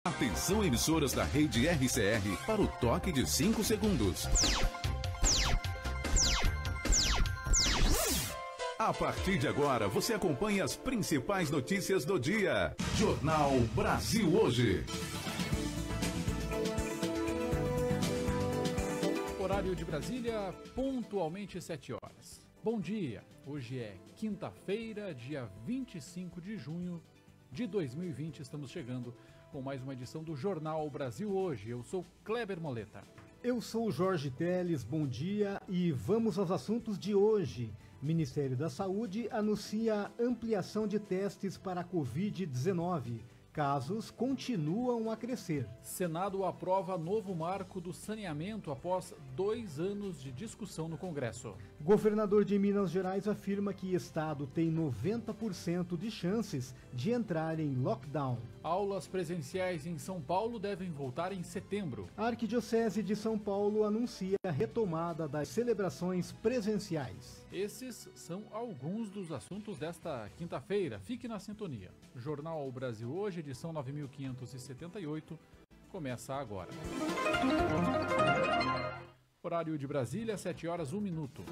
Atenção, emissoras da rede RCR para o toque de 5 segundos. A partir de agora, você acompanha as principais notícias do dia. Jornal Brasil Hoje. Horário de Brasília, pontualmente 7 horas. Bom dia, hoje é quinta-feira, dia 25 de junho de 2020. Estamos chegando com mais uma edição do Jornal Brasil Hoje. Eu sou Kleber Moleta. Eu sou Jorge Teles, bom dia e vamos aos assuntos de hoje. Ministério da Saúde anuncia ampliação de testes para a Covid-19. Casos continuam a crescer. Senado aprova novo marco do saneamento após 2 anos de discussão no Congresso. Governador de Minas Gerais afirma que estado tem 90% de chances de entrar em lockdown. Aulas presenciais em São Paulo devem voltar em setembro. A Arquidiocese de São Paulo anuncia a retomada das celebrações presenciais. Esses são alguns dos assuntos desta quinta-feira. Fique na sintonia. Jornal Brasil Hoje, edição 9578, começa agora. Horário de Brasília, 7 horas, 1 minuto.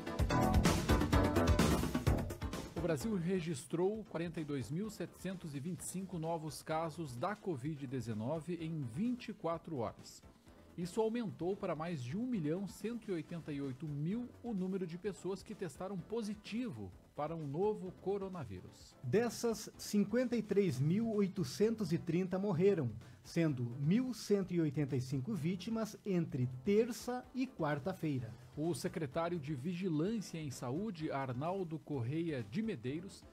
O Brasil registrou 42.725 novos casos da Covid-19 em 24 horas. Isso aumentou para mais de 1.188.000 o número de pessoas que testaram positivo para um novo coronavírus. Dessas, 53.830 morreram, sendo 1.185 vítimas entre terça e quarta-feira. O secretário de Vigilância em Saúde, Arnaldo Correia de Medeiros,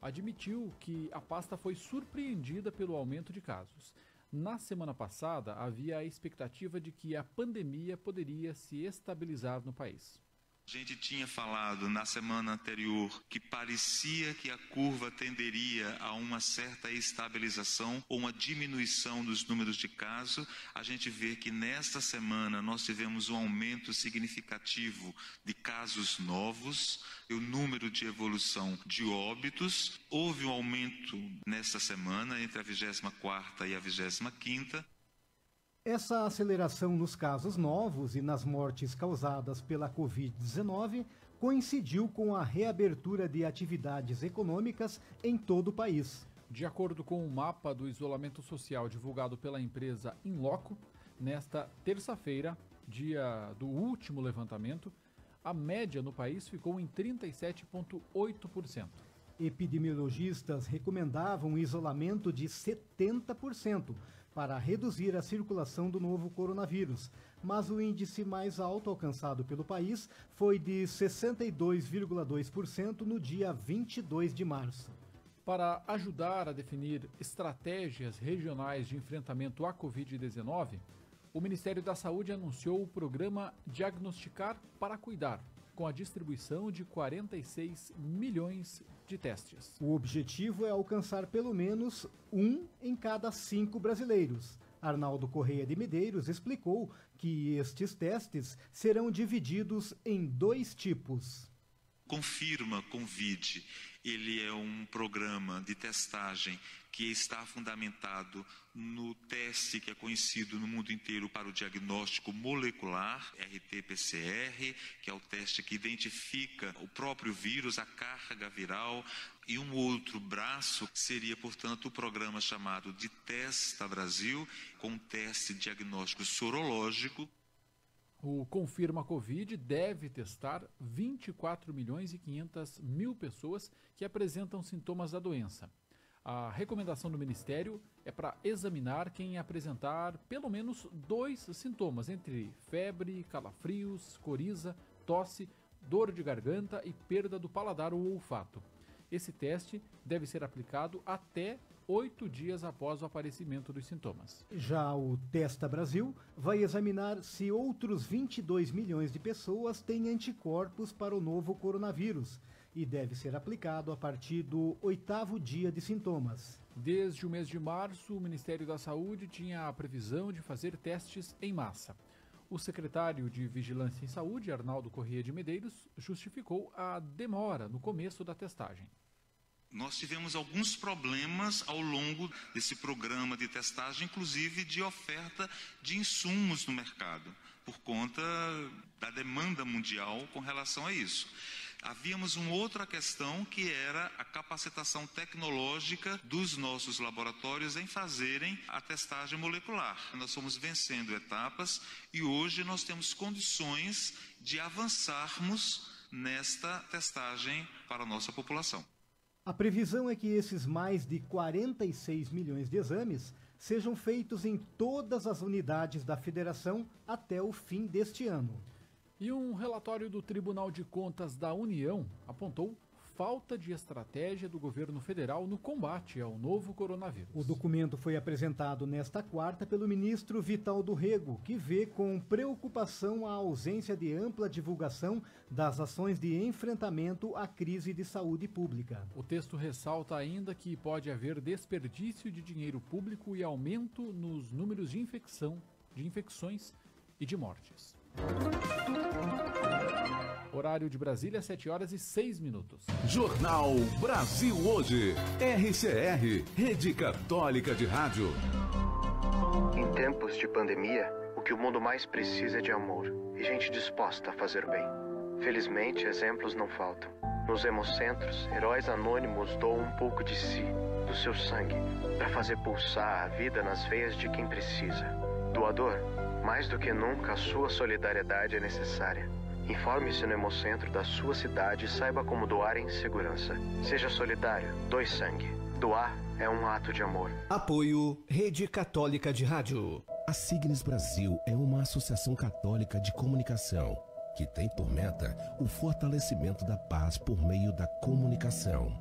admitiu que a pasta foi surpreendida pelo aumento de casos. Na semana passada, havia a expectativa de que a pandemia poderia se estabilizar no país. A gente tinha falado na semana anterior que parecia que a curva tenderia a uma certa estabilização ou uma diminuição dos números de casos. A gente vê que nesta semana nós tivemos um aumento significativo de casos novos e o número de evolução de óbitos. Houve um aumento nesta semana entre a 24ª e a 25ª. Essa aceleração nos casos novos e nas mortes causadas pela Covid-19 coincidiu com a reabertura de atividades econômicas em todo o país. De acordo com o mapa do isolamento social divulgado pela empresa Inloco, nesta terça-feira, dia do último levantamento, a média no país ficou em 37,8%. Epidemiologistas recomendavam um isolamento de 70% para reduzir a circulação do novo coronavírus, mas o índice mais alto alcançado pelo país foi de 62,2% no dia 22 de março. Para ajudar a definir estratégias regionais de enfrentamento à Covid-19, o Ministério da Saúde anunciou o programa Diagnosticar para Cuidar, com a distribuição de 46 milhões de testes. O objetivo é alcançar pelo menos 1 em cada 5 brasileiros. Arnaldo Correia de Medeiros explicou que estes testes serão divididos em 2 tipos. Confirma Covid, ele é um programa de testagem que está fundamentado no teste que é conhecido no mundo inteiro para o diagnóstico molecular, RT-PCR, que é o teste que identifica o próprio vírus, a carga viral, e um outro braço seria, portanto, o programa chamado de Testa Brasil, com um teste diagnóstico sorológico. O Confirma Covid deve testar 24.500.000 pessoas que apresentam sintomas da doença. A recomendação do Ministério é para examinar quem apresentar pelo menos 2 sintomas, entre febre, calafrios, coriza, tosse, dor de garganta e perda do paladar ou olfato. Esse teste deve ser aplicado até 8 dias após o aparecimento dos sintomas. Já o Testa Brasil vai examinar se outros 22 milhões de pessoas têm anticorpos para o novo coronavírus e deve ser aplicado a partir do 8º dia de sintomas. Desde o mês de março, o Ministério da Saúde tinha a previsão de fazer testes em massa. O secretário de Vigilância em Saúde, Arnaldo Correia de Medeiros, justificou a demora no começo da testagem. Nós tivemos alguns problemas ao longo desse programa de testagem, inclusive de oferta de insumos no mercado, por conta da demanda mundial com relação a isso. Havíamos uma outra questão que era a capacitação tecnológica dos nossos laboratórios em fazerem a testagem molecular. Nós fomos vencendo etapas e hoje nós temos condições de avançarmos nesta testagem para a nossa população. A previsão é que esses mais de 46 milhões de exames sejam feitos em todas as unidades da federação até o fim deste ano. E um relatório do Tribunal de Contas da União apontou falta de estratégia do governo federal no combate ao novo coronavírus. O documento foi apresentado nesta quarta pelo ministro Vital do Rego, que vê com preocupação a ausência de ampla divulgação das ações de enfrentamento à crise de saúde pública. O texto ressalta ainda que pode haver desperdício de dinheiro público e aumento nos números de infecções e de mortes. Horário de Brasília, 7h06. Jornal Brasil Hoje. RCR, Rede Católica de Rádio. Em tempos de pandemia, o que o mundo mais precisa é de amor e gente disposta a fazer bem. Felizmente, exemplos não faltam. Nos hemocentros, heróis anônimos doam um pouco de si, do seu sangue, para fazer pulsar a vida nas veias de quem precisa. Doador, mais do que nunca, a sua solidariedade é necessária. Informe-se no hemocentro da sua cidade e saiba como doar em segurança. Seja solidário, doe sangue. Doar é um ato de amor. Apoio Rede Católica de Rádio. A Signes Brasil é uma associação católica de comunicação que tem por meta o fortalecimento da paz por meio da comunicação.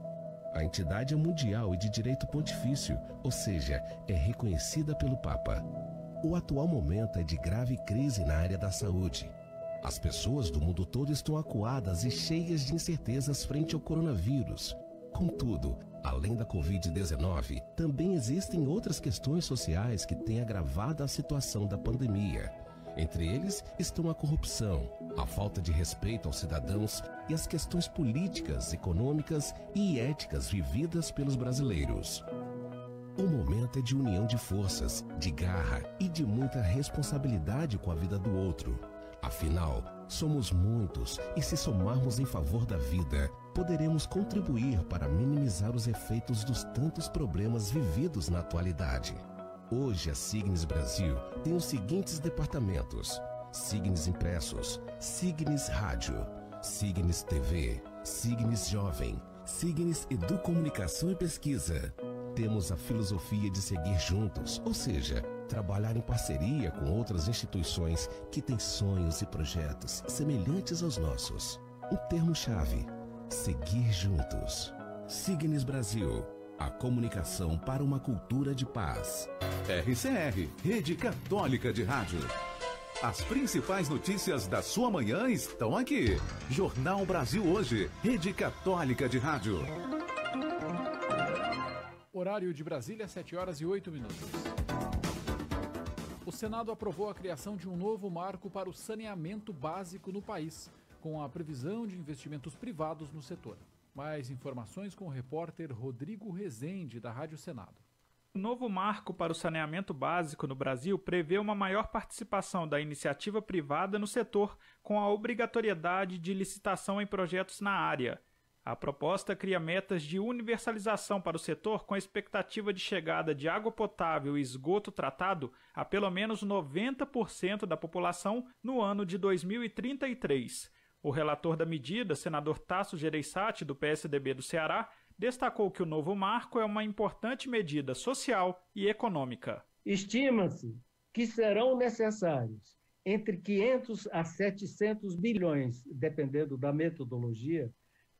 A entidade é mundial e de direito pontifício, ou seja, é reconhecida pelo Papa. O atual momento é de grave crise na área da saúde. As pessoas do mundo todo estão acuadas e cheias de incertezas frente ao coronavírus. Contudo, além da Covid-19, também existem outras questões sociais que têm agravado a situação da pandemia. Entre eles estão a corrupção, a falta de respeito aos cidadãos e as questões políticas, econômicas e éticas vividas pelos brasileiros. O momento é de união de forças, de garra e de muita responsabilidade com a vida do outro. Afinal, somos muitos e se somarmos em favor da vida, poderemos contribuir para minimizar os efeitos dos tantos problemas vividos na atualidade. Hoje a Signes Brasil tem os seguintes departamentos: Signes Impressos, Signes Rádio, Signes TV, Signes Jovem, Signes Educomunicação e Pesquisa. Temos a filosofia de seguir juntos, ou seja, trabalhar em parceria com outras instituições que têm sonhos e projetos semelhantes aos nossos. O termo-chave: seguir juntos. Signes Brasil, a comunicação para uma cultura de paz. RCR, Rede Católica de Rádio. As principais notícias da sua manhã estão aqui. Jornal Brasil Hoje, Rede Católica de Rádio. Horário de Brasília, 7h08. O Senado aprovou a criação de um novo marco para o saneamento básico no país, com a previsão de investimentos privados no setor. Mais informações com o repórter Rodrigo Rezende, da Rádio Senado. O novo marco para o saneamento básico no Brasil prevê uma maior participação da iniciativa privada no setor, com a obrigatoriedade de licitação em projetos na área. A proposta cria metas de universalização para o setor com a expectativa de chegada de água potável e esgoto tratado a pelo menos 90% da população no ano de 2033. O relator da medida, senador Tasso Gereissati, do PSDB do Ceará, destacou que o novo marco é uma importante medida social e econômica. Estima-se que serão necessários entre 500 a 700 bilhões, dependendo da metodologia,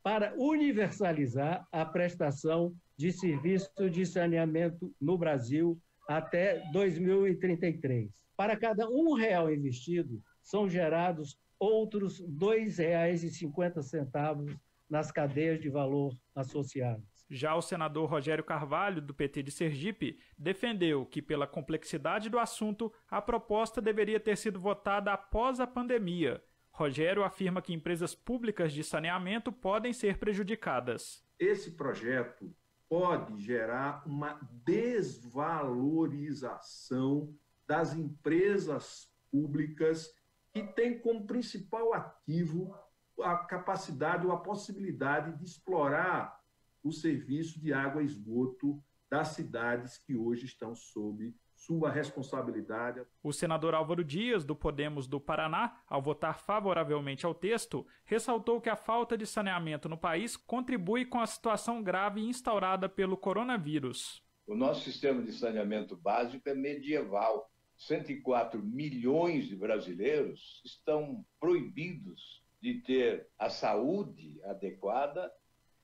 para universalizar a prestação de serviço de saneamento no Brasil até 2033. Para cada R$1 investido, são gerados outros R$ 2,50 nas cadeias de valor associadas. Já o senador Rogério Carvalho, do PT de Sergipe, defendeu que, pela complexidade do assunto, a proposta deveria ter sido votada após a pandemia. Rogério afirma que empresas públicas de saneamento podem ser prejudicadas. esse projeto pode gerar uma desvalorização das empresas públicas que têm como principal ativo a capacidade ou a possibilidade de explorar o serviço de água e esgoto das cidades que hoje estão sob sua responsabilidade. O senador Álvaro Dias, do Podemos do Paraná, ao votar favoravelmente ao texto, ressaltou que a falta de saneamento no país contribui com a situação grave instaurada pelo coronavírus. O nosso sistema de saneamento básico é medieval. 104 milhões de brasileiros estão proibidos de ter a saúde adequada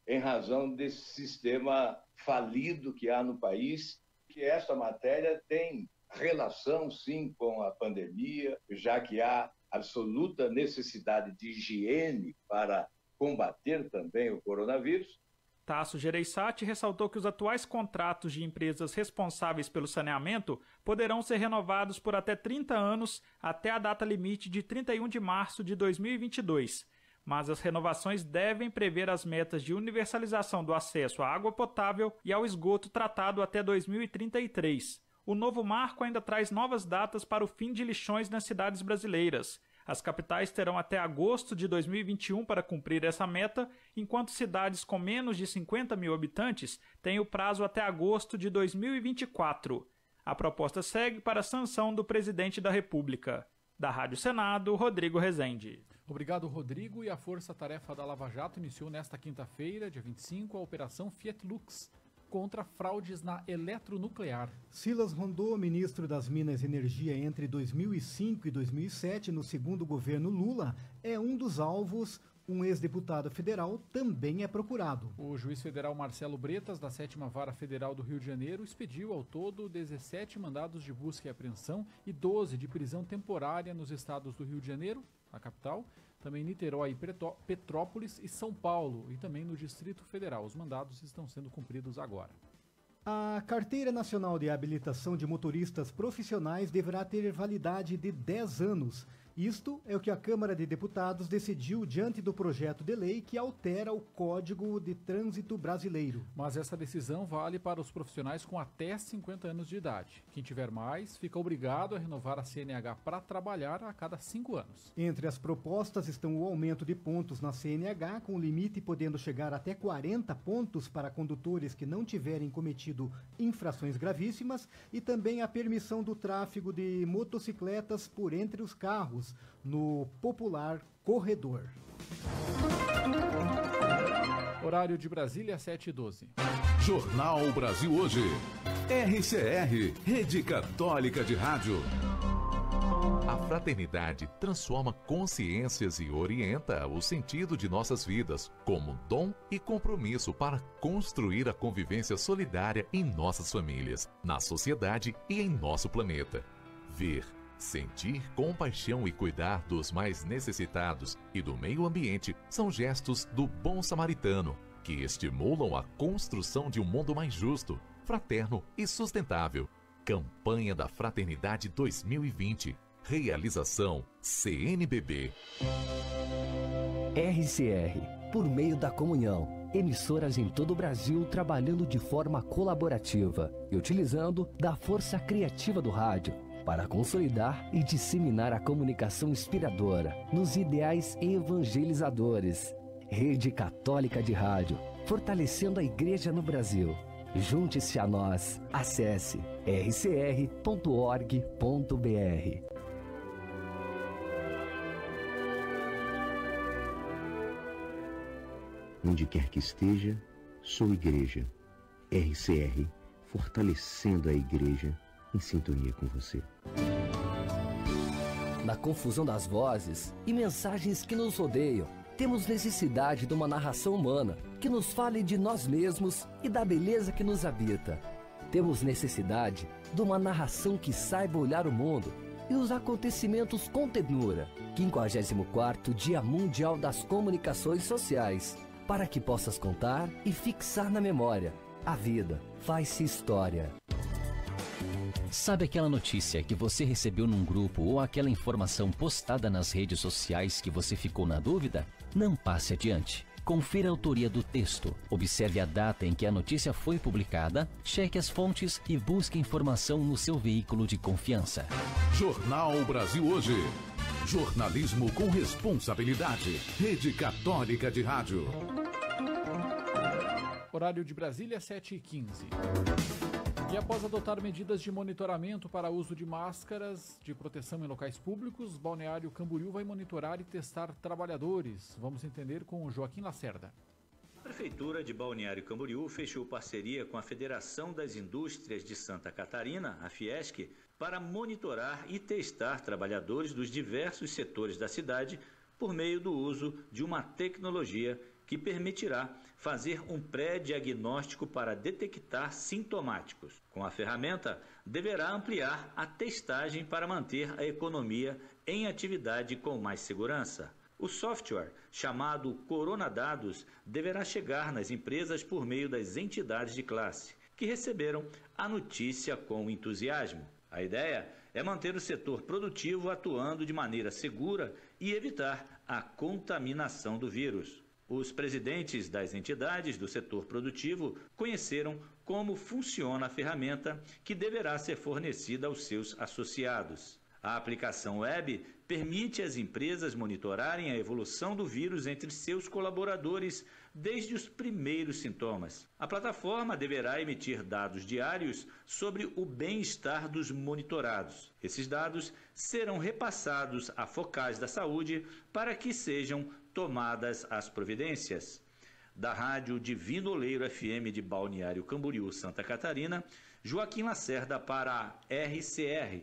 em razão desse sistema falido que há no país, que esta matéria tem relação, sim, com a pandemia, já que há absoluta necessidade de higiene para combater também o coronavírus. Tasso Gereissati ressaltou que os atuais contratos de empresas responsáveis pelo saneamento poderão ser renovados por até 30 anos até a data limite de 31 de março de 2022. Mas as renovações devem prever as metas de universalização do acesso à água potável e ao esgoto tratado até 2033. O novo marco ainda traz novas datas para o fim de lixões nas cidades brasileiras. As capitais terão até agosto de 2021 para cumprir essa meta, enquanto cidades com menos de 50 mil habitantes têm o prazo até agosto de 2024. A proposta segue para a sanção do presidente da República. Da Rádio Senado, Rodrigo Rezende. Obrigado, Rodrigo. E a Força-Tarefa da Lava Jato iniciou nesta quinta-feira, dia 25, a Operação Fiat Lux contra fraudes na eletronuclear. Silas Rondô, ministro das Minas e Energia entre 2005 e 2007, no segundo governo Lula, é um dos alvos. Um ex-deputado federal também é procurado. O juiz federal Marcelo Bretas, da 7ª Vara Federal do Rio de Janeiro, expediu ao todo 17 mandados de busca e apreensão e 12 de prisão temporária nos estados do Rio de Janeiro, a capital, também Niterói, Petrópolis e São Paulo, e também no Distrito Federal. Os mandados estão sendo cumpridos agora. A Carteira Nacional de Habilitação de Motoristas Profissionais deverá ter validade de 10 anos. Isto é o que a Câmara de Deputados decidiu diante do projeto de lei que altera o Código de Trânsito Brasileiro. Mas essa decisão vale para os profissionais com até 50 anos de idade. Quem tiver mais, fica obrigado a renovar a CNH para trabalhar a cada 5 anos. Entre as propostas estão o aumento de pontos na CNH, com limite podendo chegar até 40 pontos para condutores que não tiverem cometido infrações gravíssimas, e também a permissão do tráfego de motocicletas por entre os carros, no popular corredor. Horário de Brasília, 7h12. Jornal Brasil Hoje. RCR, Rede Católica de Rádio. A fraternidade transforma consciências e orienta o sentido de nossas vidas como dom e compromisso para construir a convivência solidária em nossas famílias, na sociedade e em nosso planeta. Ver, sentir compaixão e cuidar dos mais necessitados e do meio ambiente são gestos do bom samaritano, que estimulam a construção de um mundo mais justo, fraterno e sustentável. Campanha da Fraternidade 2020. Realização CNBB. RCR, por meio da comunhão. Emissoras em todo o Brasil trabalhando de forma colaborativa e utilizando da força criativa do rádio para consolidar e disseminar a comunicação inspiradora nos ideais evangelizadores. Rede Católica de Rádio, fortalecendo a Igreja no Brasil. Junte-se a nós. Acesse rcr.org.br. Onde quer que esteja, sou igreja. RCR, fortalecendo a igreja em sintonia com você. Na confusão das vozes e mensagens que nos rodeiam, temos necessidade de uma narração humana que nos fale de nós mesmos e da beleza que nos habita. Temos necessidade de uma narração que saiba olhar o mundo e os acontecimentos com ternura. 54º Dia Mundial das Comunicações Sociais. Para que possas contar e fixar na memória. A vida faz-se história. Sabe aquela notícia que você recebeu num grupo ou aquela informação postada nas redes sociais que você ficou na dúvida? Não passe adiante. Confira a autoria do texto, observe a data em que a notícia foi publicada, cheque as fontes e busque informação no seu veículo de confiança. Jornal Brasil Hoje. Jornalismo com responsabilidade. Rede Católica de Rádio. Horário de Brasília, 7h15. E após adotar medidas de monitoramento para uso de máscaras de proteção em locais públicos, Balneário Camboriú vai monitorar e testar trabalhadores. Vamos entender com o Joaquim Lacerda. A Prefeitura de Balneário Camboriú fechou parceria com a Federação das Indústrias de Santa Catarina, a Fiesc, para monitorar e testar trabalhadores dos diversos setores da cidade por meio do uso de uma tecnologia que permitirá fazer um pré-diagnóstico para detectar sintomáticos. Com a ferramenta, deverá ampliar a testagem para manter a economia em atividade com mais segurança. O software, chamado Coronadados, deverá chegar nas empresas por meio das entidades de classe, que receberam a notícia com entusiasmo. A ideia é manter o setor produtivo atuando de maneira segura e evitar a contaminação do vírus. Os presidentes das entidades do setor produtivo conheceram como funciona a ferramenta que deverá ser fornecida aos seus associados. A aplicação web permite às empresas monitorarem a evolução do vírus entre seus colaboradores desde os primeiros sintomas. A plataforma deverá emitir dados diários sobre o bem-estar dos monitorados. Esses dados serão repassados a focais da saúde para que sejam tomadas as providências. Da Rádio Divino Oleiro FM de Balneário Camboriú, Santa Catarina, Joaquim Lacerda para a RCR.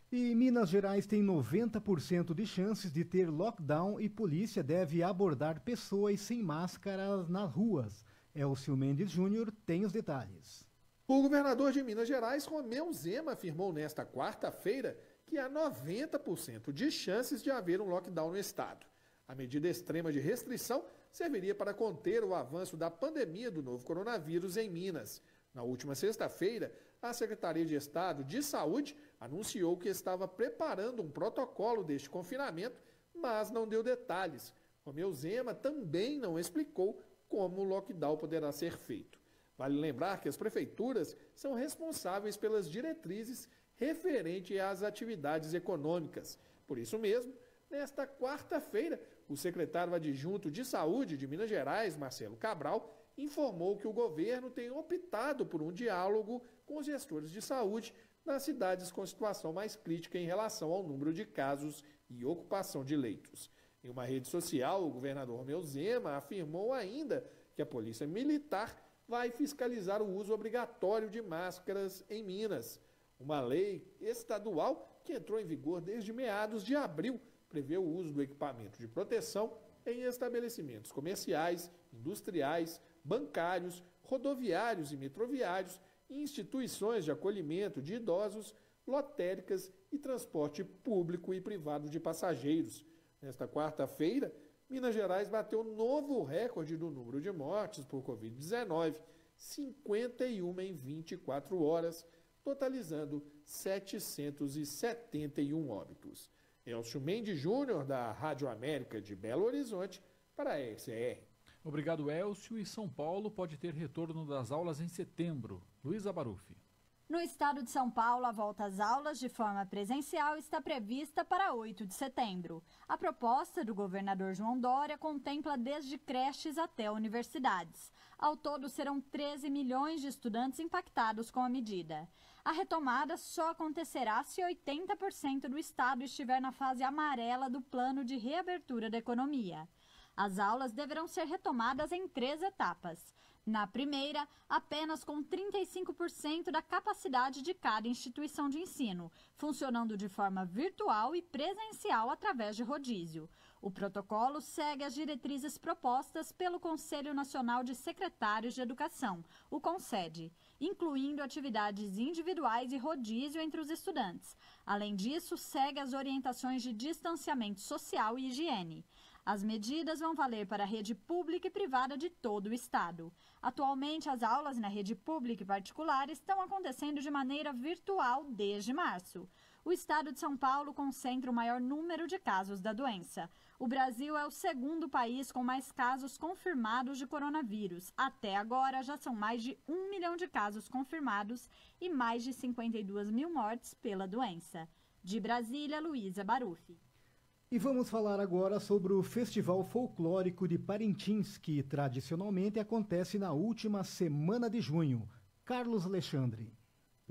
E Minas Gerais tem 90% de chances de ter lockdown e polícia deve abordar pessoas sem máscaras nas ruas. Elcio Mendes Júnior tem os detalhes. O governador de Minas Gerais, Romeu Zema, afirmou nesta quarta-feira que há 90% de chances de haver um lockdown no estado. A medida extrema de restrição serviria para conter o avanço da pandemia do novo coronavírus em Minas. Na última sexta-feira, a Secretaria de Estado de Saúde anunciou que estava preparando um protocolo deste confinamento, mas não deu detalhes. Romeu Zema também não explicou como o lockdown poderá ser feito. Vale lembrar que as prefeituras são responsáveis pelas diretrizes referentes às atividades econômicas. Por isso mesmo, nesta quarta-feira, o secretário adjunto de Saúde de Minas Gerais, Marcelo Cabral, informou que o governo tem optado por um diálogo com os gestores de saúde nas cidades com situação mais crítica em relação ao número de casos e ocupação de leitos. Em uma rede social, o governador Romeu Zema afirmou ainda que a Polícia Militar vai fiscalizar o uso obrigatório de máscaras em Minas. Uma lei estadual que entrou em vigor desde meados de abril prevê o uso do equipamento de proteção em estabelecimentos comerciais, industriais, bancários, rodoviários e metroviários, instituições de acolhimento de idosos, lotéricas e transporte público e privado de passageiros. Nesta quarta-feira, Minas Gerais bateu novo recorde do número de mortes por Covid-19, 51 em 24 horas, totalizando 771 óbitos. Elcio Mendes Júnior, da Rádio América de Belo Horizonte, para a RCR. Obrigado, Elcio. E São Paulo pode ter retorno das aulas em setembro. Luísa Barufi. No estado de São Paulo, a volta às aulas de forma presencial está prevista para 8 de setembro. A proposta do governador João Dória contempla desde creches até universidades. Ao todo, serão 13 milhões de estudantes impactados com a medida. A retomada só acontecerá se 80% do estado estiver na fase amarela do plano de reabertura da economia. As aulas deverão ser retomadas em 3 etapas. Na primeira, apenas com 35% da capacidade de cada instituição de ensino, funcionando de forma virtual e presencial através de rodízio. O protocolo segue as diretrizes propostas pelo Conselho Nacional de Secretários de Educação, o CONSED, incluindo atividades individuais e rodízio entre os estudantes. Além disso, segue as orientações de distanciamento social e higiene. As medidas vão valer para a rede pública e privada de todo o estado. Atualmente, as aulas na rede pública e particular estão acontecendo de maneira virtual desde março. O estado de São Paulo concentra o maior número de casos da doença. O Brasil é o segundo país com mais casos confirmados de coronavírus. Até agora, já são mais de 1 milhão de casos confirmados e mais de 52 mil mortes pela doença. De Brasília, Luísa Baruffi. E vamos falar agora sobre o Festival Folclórico de Parintins, que tradicionalmente acontece na última semana de junho. Carlos Alexandre.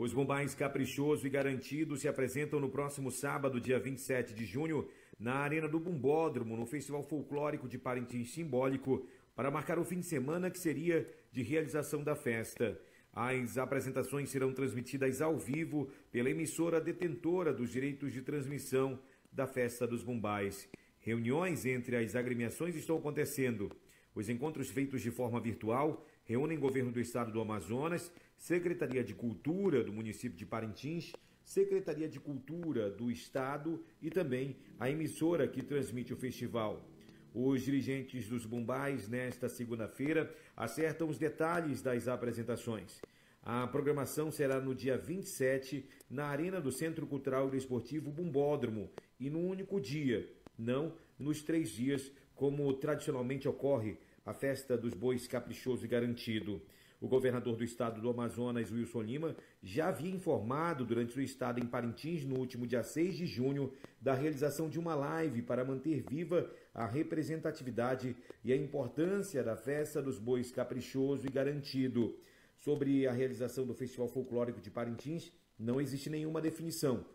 Os Bumbais Caprichoso e Garantido se apresentam no próximo sábado, dia 27 de junho, na Arena do Bumbódromo, no Festival Folclórico de Parintins Simbólico, para marcar o fim de semana que seria de realização da festa. As apresentações serão transmitidas ao vivo pela emissora detentora dos direitos de transmissão da Festa dos Bumbais. Reuniões entre as agremiações estão acontecendo. Os encontros feitos de forma virtual reúnem Governo do Estado do Amazonas, Secretaria de Cultura do município de Parintins, Secretaria de Cultura do Estado e também a emissora que transmite o festival. Os dirigentes dos Bumbais, nesta segunda-feira, acertam os detalhes das apresentações. A programação será no dia 27, na Arena do Centro Cultural e Desportivo Bumbódromo, e num único dia, não nos 3 dias, como tradicionalmente ocorre a Festa dos Bois Caprichoso e Garantido. O governador do estado do Amazonas, Wilson Lima, já havia informado durante sua estada em Parintins, no último dia 6 de junho, da realização de uma live para manter viva a representatividade e a importância da Festa dos Bois Caprichoso e Garantido. Sobre a realização do Festival Folclórico de Parintins, não existe nenhuma definição.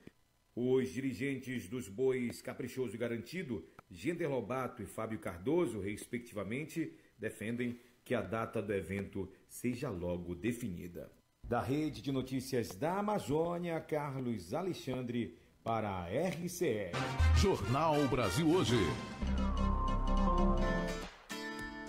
Os dirigentes dos Bois Caprichoso e Garantido, Gender Lobato e Fábio Cardoso, respectivamente, defendem que a data do evento seja logo definida. Da Rede de Notícias da Amazônia, Carlos Alexandre, para a RCE. Jornal Brasil Hoje.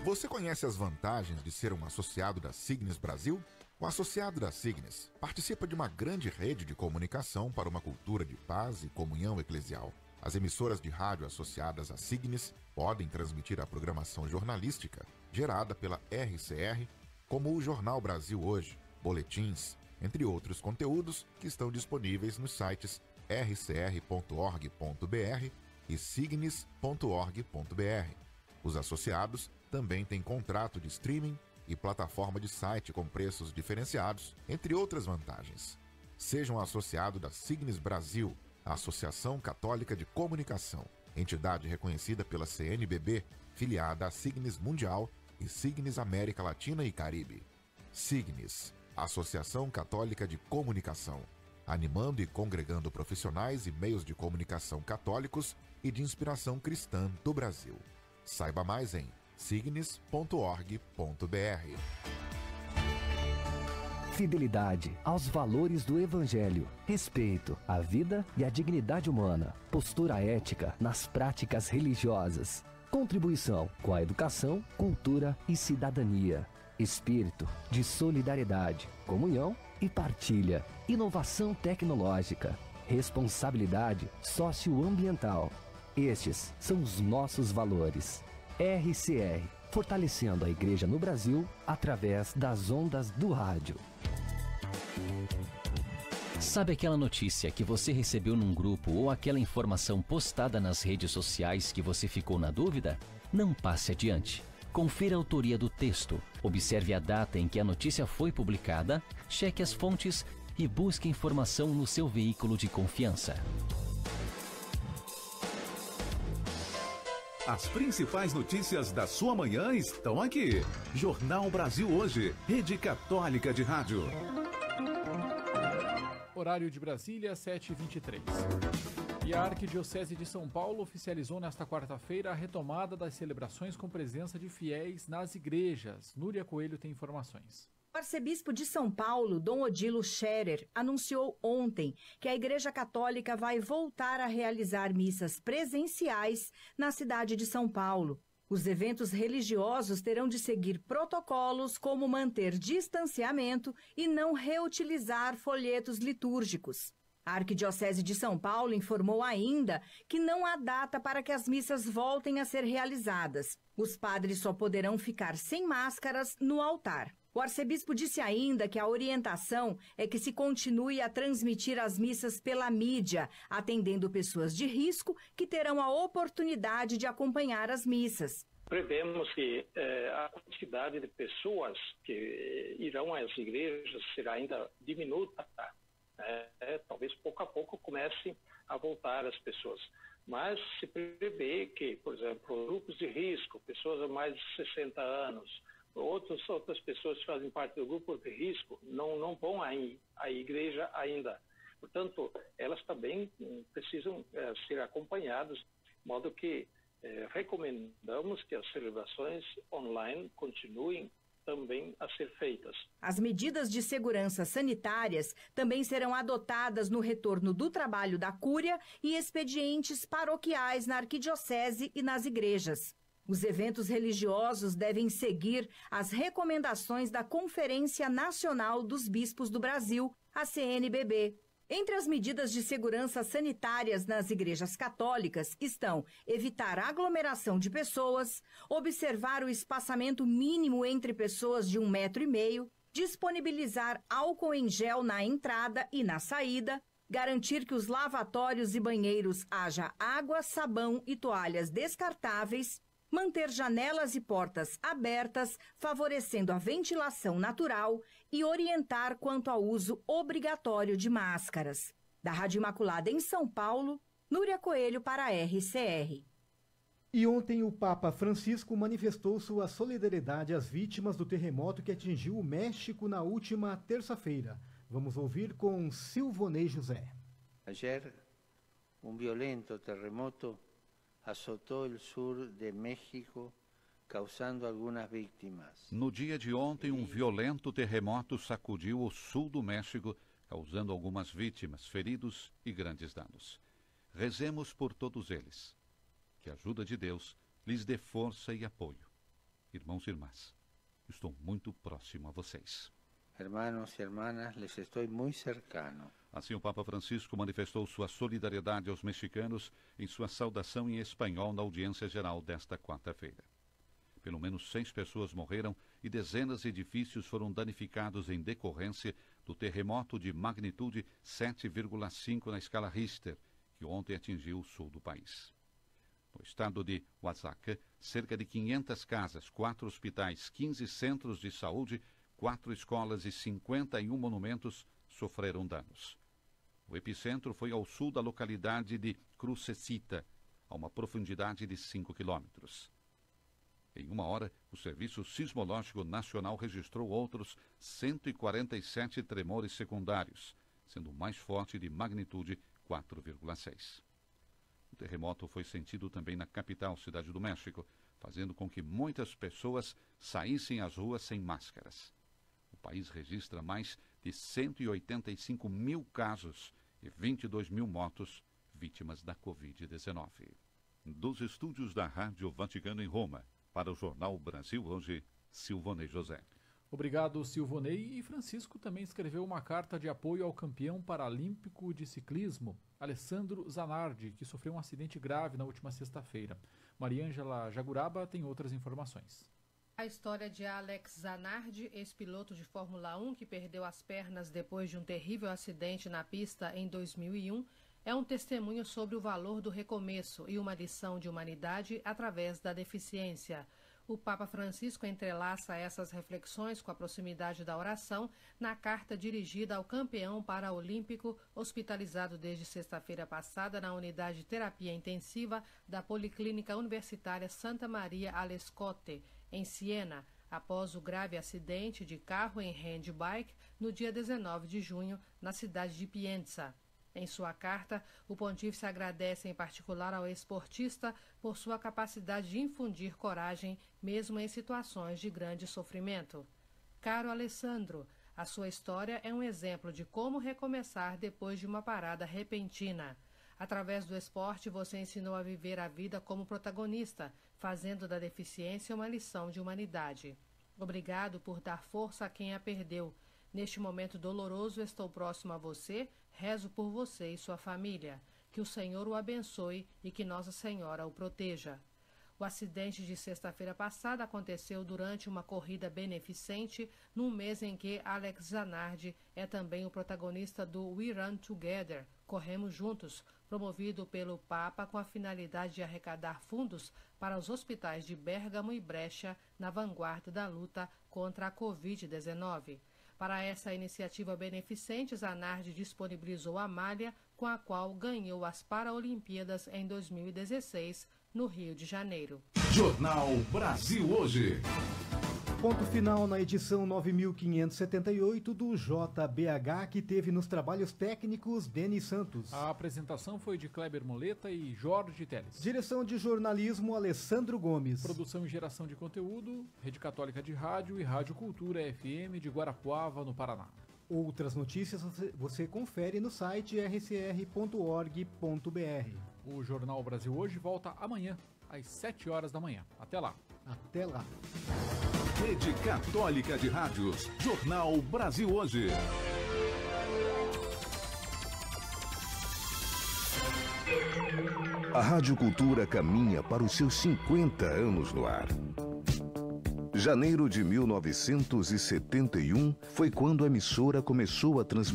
Você conhece as vantagens de ser um associado da Signes Brasil? O associado da Signes participa de uma grande rede de comunicação para uma cultura de paz e comunhão eclesial. As emissoras de rádio associadas à Signes podem transmitir a programação jornalística gerada pela RCR, como o Jornal Brasil Hoje, boletins, entre outros conteúdos que estão disponíveis nos sites rcr.org.br e signes.org.br. Os associados também têm contrato de streaming e plataforma de site com preços diferenciados, entre outras vantagens. Seja um associado da Signes Brasil, a Associação Católica de Comunicação, entidade reconhecida pela CNBB, filiada à Signes Mundial e Signes América Latina e Caribe. Signes, Associação Católica de Comunicação, animando e congregando profissionais e meios de comunicação católicos e de inspiração cristã do Brasil. Saiba mais em signes.org.br. Fidelidade aos valores do Evangelho, respeito à vida e à dignidade humana, postura ética nas práticas religiosas, contribuição com a educação, cultura e cidadania, espírito de solidariedade, comunhão e partilha, inovação tecnológica, responsabilidade socioambiental. Estes são os nossos valores. RCR, fortalecendo a Igreja no Brasil através das ondas do rádio. Sabe aquela notícia que você recebeu num grupo ou aquela informação postada nas redes sociais que você ficou na dúvida? Não passe adiante. Confira a autoria do texto, observe a data em que a notícia foi publicada, cheque as fontes e busque informação no seu veículo de confiança. As principais notícias da sua manhã estão aqui. Jornal Brasil Hoje, Rede Católica de Rádio. Horário de Brasília, 7h23. E a Arquidiocese de São Paulo oficializou nesta quarta-feira a retomada das celebrações com presença de fiéis nas igrejas. Núria Coelho tem informações. O arcebispo de São Paulo, Dom Odilo Scherer, anunciou ontem que a Igreja Católica vai voltar a realizar missas presenciais na cidade de São Paulo. Os eventos religiosos terão de seguir protocolos como manter distanciamento e não reutilizar folhetos litúrgicos. A Arquidiocese de São Paulo informou ainda que não há data para que as missas voltem a ser realizadas. Os padres só poderão ficar sem máscaras no altar. O arcebispo disse ainda que a orientação é que se continue a transmitir as missas pela mídia, atendendo pessoas de risco que terão a oportunidade de acompanhar as missas. Prevemos que a quantidade de pessoas que irão às igrejas será ainda diminuta. Talvez pouco a pouco comece a voltar as pessoas. Mas se prevê que, por exemplo, grupos de risco, pessoas a mais de 60 anos, outras pessoas que fazem parte do grupo de risco não vão à igreja ainda. Portanto, elas também precisam ser acompanhadas, de modo que recomendamos que as celebrações online continuem também a ser feitas. As medidas de segurança sanitárias também serão adotadas no retorno do trabalho da Cúria e expedientes paroquiais na arquidiocese e nas igrejas. Os eventos religiosos devem seguir as recomendações da Conferência Nacional dos Bispos do Brasil, a CNBB. Entre as medidas de segurança sanitárias nas igrejas católicas estão evitar aglomeração de pessoas, observar o espaçamento mínimo entre pessoas de 1,5 metro, disponibilizar álcool em gel na entrada e na saída, garantir que os lavatórios e banheiros haja água, sabão e toalhas descartáveis, manter janelas e portas abertas, favorecendo a ventilação natural e orientar quanto ao uso obrigatório de máscaras. Da Rádio Imaculada em São Paulo, Núria Coelho para a RCR. E ontem o Papa Francisco manifestou sua solidariedade às vítimas do terremoto que atingiu o México na última terça-feira. Vamos ouvir com Silvonei José. Ayer, violento terremoto azotou o sul de México, causando algumas vítimas. No dia de ontem, um violento terremoto sacudiu o sul do México, causando algumas vítimas, feridos e grandes danos. Rezemos por todos eles. Que a ajuda de Deus lhes dê força e apoio. Irmãos e irmãs, estou muito próximo a vocês. Hermanos e hermanas, les estou muito cercano. Assim, o Papa Francisco manifestou sua solidariedade aos mexicanos em sua saudação em espanhol na audiência geral desta quarta-feira. Pelo menos 6 pessoas morreram e dezenas de edifícios foram danificados em decorrência do terremoto de magnitude 7,5 na escala Richter, que ontem atingiu o sul do país. No estado de Oaxaca, cerca de 500 casas, 4 hospitais, 15 centros de saúde, 4 escolas e 51 monumentos sofreram danos. O epicentro foi ao sul da localidade de Crucecita, a uma profundidade de 5 quilômetros. Em 1 hora, o Serviço Sismológico Nacional registrou outros 147 tremores secundários, sendo o mais forte de magnitude 4,6. O terremoto foi sentido também na capital, Cidade do México, fazendo com que muitas pessoas saíssem às ruas sem máscaras. O país registra mais de 185 mil casos e 22 mil mortos vítimas da Covid-19. Dos estúdios da Rádio Vaticano em Roma, para o Jornal Brasil Hoje, Silvonei José. Obrigado, Silvonei. E Francisco também escreveu uma carta de apoio ao campeão paralímpico de ciclismo, Alessandro Zanardi, que sofreu um acidente grave na última sexta-feira. Mariângela Jaguraba tem outras informações. A história de Alex Zanardi, ex-piloto de Fórmula 1 que perdeu as pernas depois de um terrível acidente na pista em 2001, é um testemunho sobre o valor do recomeço e uma lição de humanidade através da deficiência. O Papa Francisco entrelaça essas reflexões com a proximidade da oração na carta dirigida ao campeão paraolímpico hospitalizado desde sexta-feira passada na unidade de terapia intensiva da Policlínica Universitária Santa Maria Alescote, em Siena, após o grave acidente de carro em handbike no dia 19 de junho, na cidade de Pienza. Em sua carta, o pontífice agradece em particular ao esportista por sua capacidade de infundir coragem, mesmo em situações de grande sofrimento. Caro Alessandro, a sua história é um exemplo de como recomeçar depois de uma parada repentina. Através do esporte, você ensinou a viver a vida como protagonista, fazendo da deficiência uma lição de humanidade. Obrigado por dar força a quem a perdeu. Neste momento doloroso, estou próximo a você, rezo por você e sua família. Que o Senhor o abençoe e que Nossa Senhora o proteja. O acidente de sexta-feira passada aconteceu durante uma corrida beneficente, num mês em que Alex Zanardi é também o protagonista do We Run Together, Corremos Juntos, promovido pelo Papa com a finalidade de arrecadar fundos para os hospitais de Bérgamo e Brecha na vanguarda da luta contra a Covid-19. Para essa iniciativa beneficente, Zanardi disponibilizou a malha com a qual ganhou as Paralimpíadas em 2016, no Rio de Janeiro. Jornal Brasil Hoje. Ponto final na edição 9578 do JBH, que teve nos trabalhos técnicos Denis Santos. A apresentação foi de Kleber Moleta e Jorge Teles. Direção de jornalismo Alessandro Gomes. Produção e geração de conteúdo, Rede Católica de Rádio e Rádio Cultura FM de Guarapuava, no Paraná. Outras notícias você confere no site rcr.org.br. O Jornal Brasil Hoje volta amanhã, às 7 horas da manhã. Até lá. Até lá. Rede Católica de Rádios. Jornal Brasil Hoje. A Rádio Cultura caminha para os seus 50 anos no ar. Janeiro de 1971 foi quando a emissora começou a transmitir